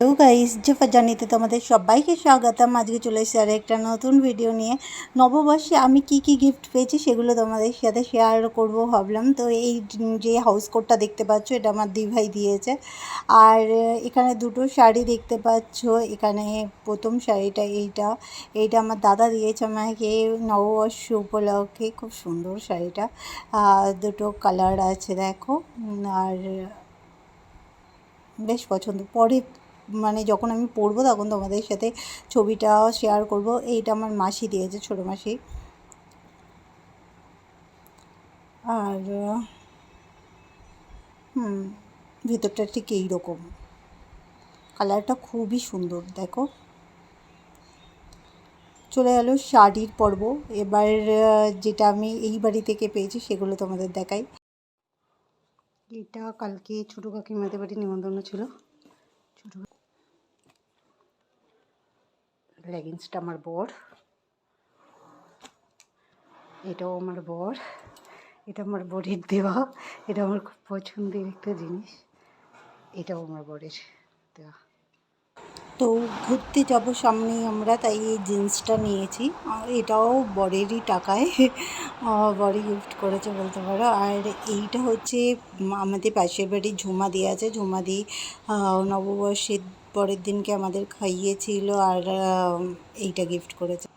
Hello guys, zipper জার্নিতে তোমাদের সবাইকে স্বাগতম। আজকে চলে এসেছি আর একটা নতুন ভিডিও নিয়ে। নববর্ষে আমি কি কি গিফট পেয়েছি সেগুলো তোমাদের সাথে শেয়ার করব ভাবলাম। তো এই যে হাউস কোটটা দেখতে পাচ্ছ, এটা আমার দিভাই দিয়েছে। আর এখানে দুটো শাড়ি দেখতে পাচ্ছ। এখানে প্রথম শাড়িটা এইটা আমার দাদা দিয়েছে আমাকে নববর্ষ উপলক্ষে। খুব সুন্দর শাড়িটা, দুটো কালার আছে দেখো। আর বেশ পছন্দ। পরে মানে যখন আমি পরবো তখন তোমাদের সাথে ছবিটা শেয়ার করব। এইটা আমার মাসি দিয়েছে, ছোটো মাসি। আর ভিতরটা ঠিক এইরকম, কালারটা খুবই সুন্দর দেখো। চলে গেল শাড়ির পর্ব। এবার যেটা আমি এই বাড়ি থেকে পেয়েছি সেগুলো তোমাদের দেখাই। এটা কালকে ছোটো কাকিমাদের বাড়ি নিমন্ত্রণ ছিল। ছোটো লেগিংসটা আমার বর, এটাও আমার বর, এটা আমার বরের দেওয়া। এটা আমার খুব পছন্দের একটা জিনিস, এটাও আমার বরের দেওয়া। তো ঘুরতে যাব সামনেই আমরা, তাই এই জিন্সটা নিয়েছি। আর এটাও বরেরই টাকায় বরই গিফট করেছে বলতে পারো। আর এইটা হচ্ছে আমাদের পাশের বাড়ির ঝুমা দিয়ে আছে। ঝুমা দি নববর্ষের পরের দিনকে আমাদের খাইয়েছিল আর এইটা গিফট করেছে।